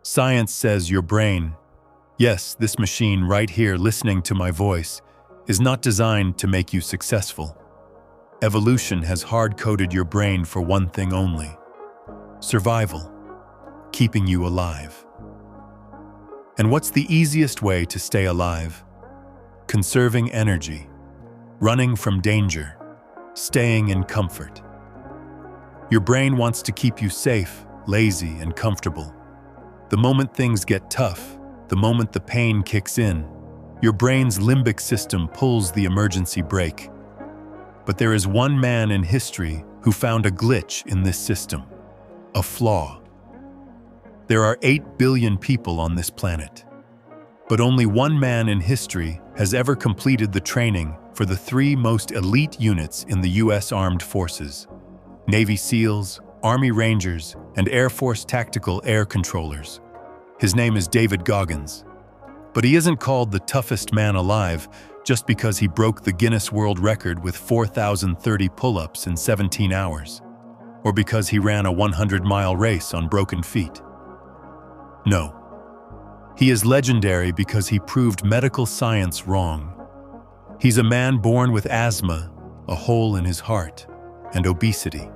Science says your brain, yes, this machine right here listening to my voice, is not designed to make you successful. Evolution has hard-coded your brain for one thing only: survival, keeping you alive. And what's the easiest way to stay alive? Conserving energy, running from danger, staying in comfort. Your brain wants to keep you safe, lazy, and comfortable. The moment things get tough, the moment the pain kicks in, your brain's limbic system pulls the emergency brake. But there is one man in history who found a glitch in this system, a flaw. There are 8 billion people on this planet, but only one man in history has ever completed the training for the 3 most elite units in the U.S. Armed Forces: Navy SEALs, Army Rangers, and Air Force Tactical Air Controllers. His name is DavidGoggins. But he isn't called the toughest man alive just because he broke the Guinness World Record with 4,030 pull-ups in 17 hours, or because he ran a 100-mile race on broken feet. No. He is legendary because he proved medical science wrong. He's a man born with asthma, a hole in his heart, and obesity.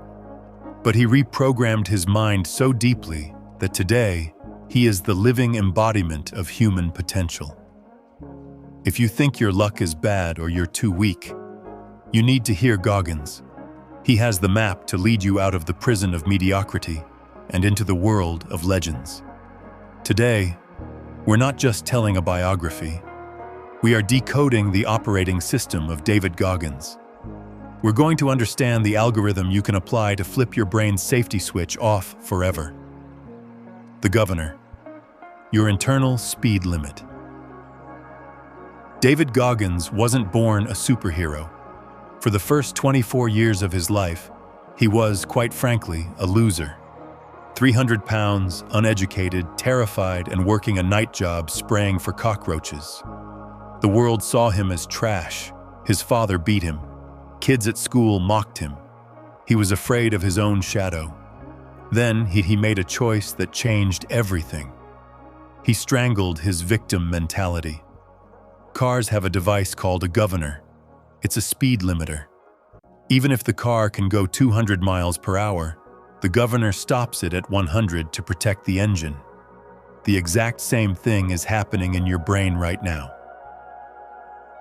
But he reprogrammed his mind so deeply that today, he is the living embodiment of human potential. If you think your luck is bad or you're too weak, you need to hear Goggins. He has the map to lead you out of the prison of mediocrity and into the world of legends. Today, we're not just telling a biography. We are decoding the operating system of DavidGoggins. We're going to understand the algorithm you can apply to flip your brain's safety switch off forever. The Governor, your internal speed limit. DavidGoggins wasn't born a superhero. For the first 24 years of his life, he was, quite frankly, a loser. 300 pounds, uneducated, terrified, and working a night job spraying for cockroaches. The world saw him as trash. His father beat him. Kids at school mocked him. He was afraid of his own shadow. Then he made a choice that changed everything. He strangled his victim mentality. Cars have a device called a governor. It's a speed limiter. Even if the car can go 200 miles per hour, the governor stops it at 100 to protect the engine. The exact same thing is happening in your brain right now.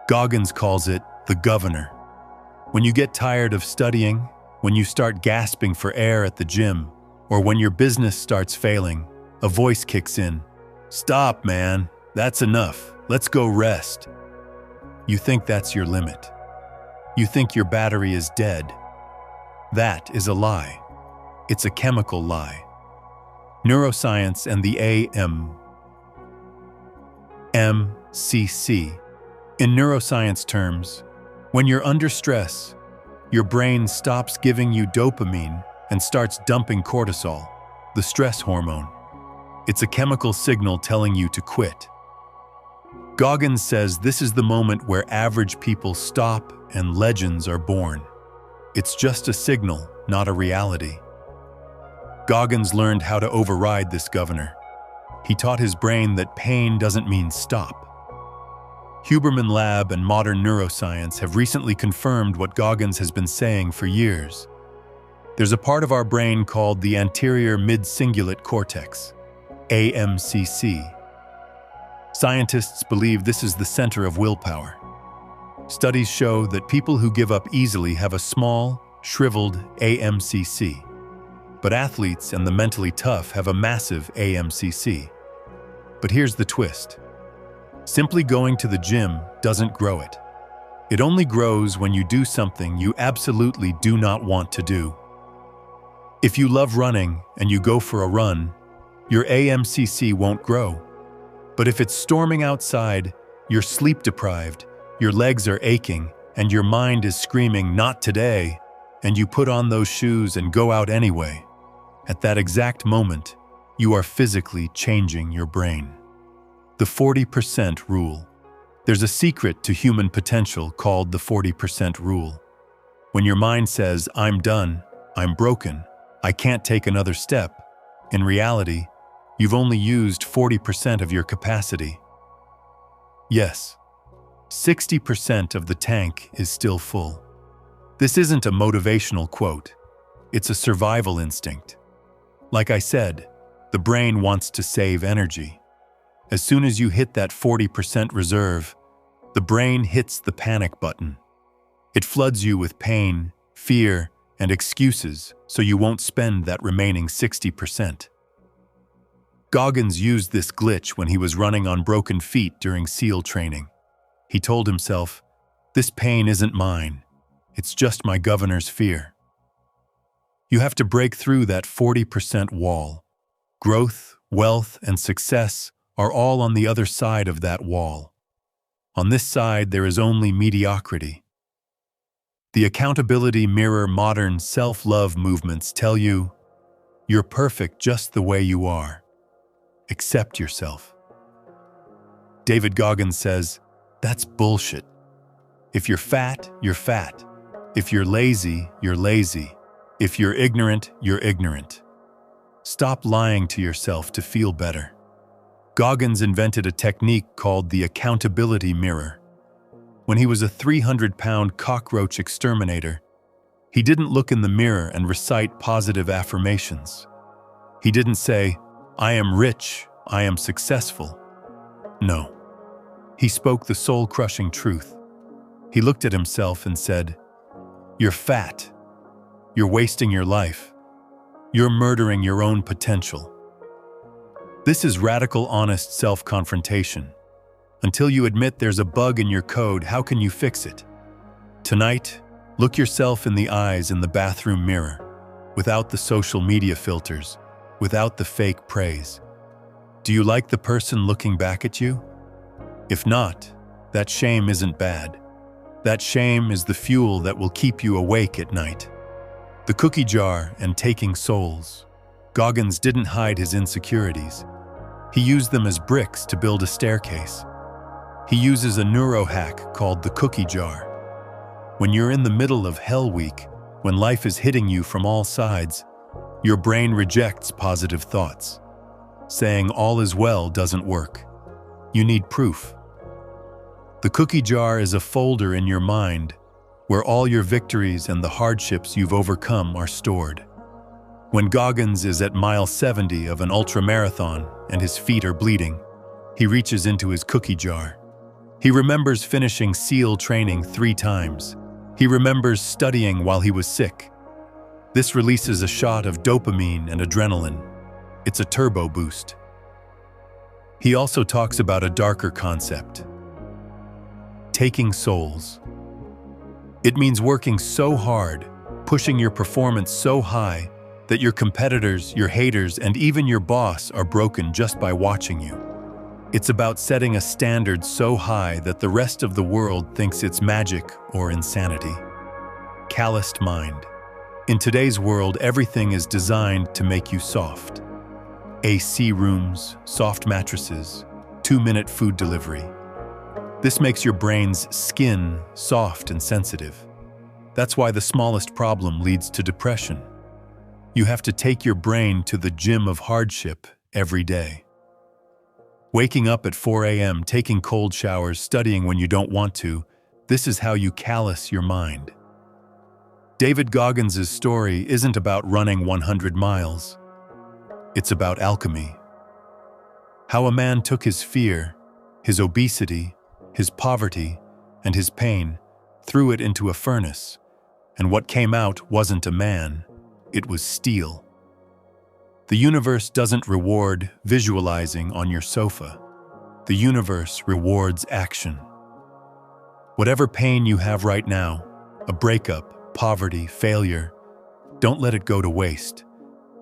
Goggins calls it the governor. When you get tired of studying, when you start gasping for air at the gym, or when your business starts failing, a voice kicks in. Stop, man. That's enough. Let's go rest. You think that's your limit. You think your battery is dead. That is a lie. It's a chemical lie. Neuroscience and the AMCC. In neuroscience terms, when you're under stress, your brain stops giving you dopamine and starts dumping cortisol, the stress hormone. It's a chemical signal telling you to quit. Goggins says this is the moment where average people stop and legends are born. It's just a signal, not a reality. Goggins learned how to override this governor. He taught his brain that pain doesn't mean stop. Huberman Lab and modern neuroscience have recently confirmed what Goggins has been saying for years. There's a part of our brain called the anterior mid-cingulate cortex, AMCC. Scientists believe this is the center of willpower. Studies show that people who give up easily have a small, shriveled AMCC. But athletes and the mentally tough have a massive AMCC. But here's the twist. Simply going to the gym doesn't grow it. It only grows when you do something you absolutely do not want to do. If you love running and you go for a run, your AMCC won't grow. But if it's storming outside, you're sleep-deprived, your legs are aching, and your mind is screaming, "Not today," and you put on those shoes and go out anyway, at that exact moment, you are physically changing your brain. The 40% rule. There's a secret to human potential called the 40% rule. When your mind says, "I'm done, I'm broken, I can't take another step," in reality, You've only used 40% of your capacity. Yes, 60% of the tank is still full. This isn't a motivational quote. It's a survival instinct. Like I said, the brain wants to save energy. As soon as you hit that 40% reserve, the brain hits the panic button. It floods you with pain, fear, and excuses so you won't spend that remaining 60%. Goggins used this glitch when he was running on broken feet during SEAL training. He told himself, "This pain isn't mine. It's just my governor's fear." You have to break through that 40% wall. Growth, wealth, and success are all on the other side of that wall. On this side, there is only mediocrity. The accountability mirror modern self-love movements tell you, you're perfect just the way you are. Accept yourself. DavidGoggins says, that's bullshit. If you're fat, you're fat. If you're lazy, you're lazy. If you're ignorant, you're ignorant. Stop lying to yourself to feel better. Goggins invented a technique called the accountability mirror. When he was a 300-pound cockroach exterminator, he didn't look in the mirror and recite positive affirmations. He didn't say, "I am rich, I am successful." No. He spoke the soul-crushing truth. He looked at himself and said, "You're fat. You're wasting your life. You're murdering your own potential." This is radical, honest self-confrontation. Until you admit there's a bug in your code, how can you fix it? Tonight, look yourself in the eyes in the bathroom mirror, without the social media filters, without the fake praise. Do you like the person looking back at you? If not, that shame isn't bad. That shame is the fuel that will keep you awake at night. The cookie jar and taking souls. Goggins didn't hide his insecurities. He used them as bricks to build a staircase. He uses a neurohack called the cookie jar. When you're in the middle of Hell Week, when life is hitting you from all sides, your brain rejects positive thoughts. Saying all is well doesn't work. You need proof. The cookie jar is a folder in your mind where all your victories and the hardships you've overcome are stored. When Goggins is at mile 70 of an ultramarathon and his feet are bleeding, he reaches into his cookie jar. He remembers finishing SEAL training 3 times. He remembers studying while he was sick. This releases a shot of dopamine and adrenaline. It's a turbo boost. He also talks about a darker concept: taking souls. It means working so hard, pushing your performance so high, that your competitors, your haters, and even your boss are broken just by watching you. It's about setting a standard so high that the rest of the world thinks it's magic or insanity. Calloused mind. In today's world, everything is designed to make you soft. AC rooms, soft mattresses, 2-minute food delivery. This makes your brain's skin soft and sensitive. That's why the smallest problem leads to depression. You have to take your brain to the gym of hardship every day. Waking up at 4 a.m., taking cold showers, studying when you don't want to, this is how you callous your mind. DavidGoggins' story isn't about running 100 miles. It's about alchemy. How a man took his fear, his obesity, his poverty, and his pain, threw it into a furnace, and what came out wasn't a man, it was steel. The universe doesn't reward visualizing on your sofa. The universe rewards action. Whatever pain you have right now, a breakup, poverty, failure, don't let it go to waste.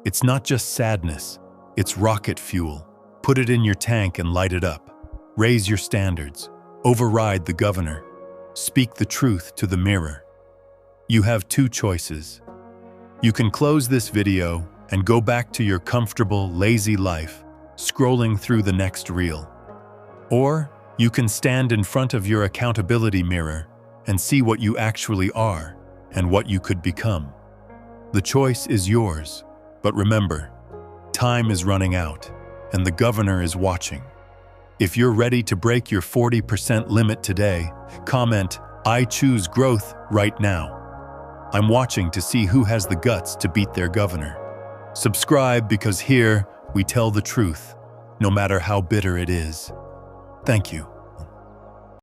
It's not just sadness, it's rocket fuel. Put it in your tank and light it up. Raise your standards. Override the governor. Speak the truth to the mirror. You have 2 choices. You can close this video and go back to your comfortable, lazy life, scrolling through the next reel. Or you can stand in front of your accountability mirror and see what you actually are and what you could become. The choice is yours, but remember, time is running out. and the governor is watching. If you're ready to break your 40% limit today, comment, "I choose growth" right now. I'm watching to see who has the guts to beat their governor. Subscribe because here we tell the truth, no matter how bitter it is. Thank you.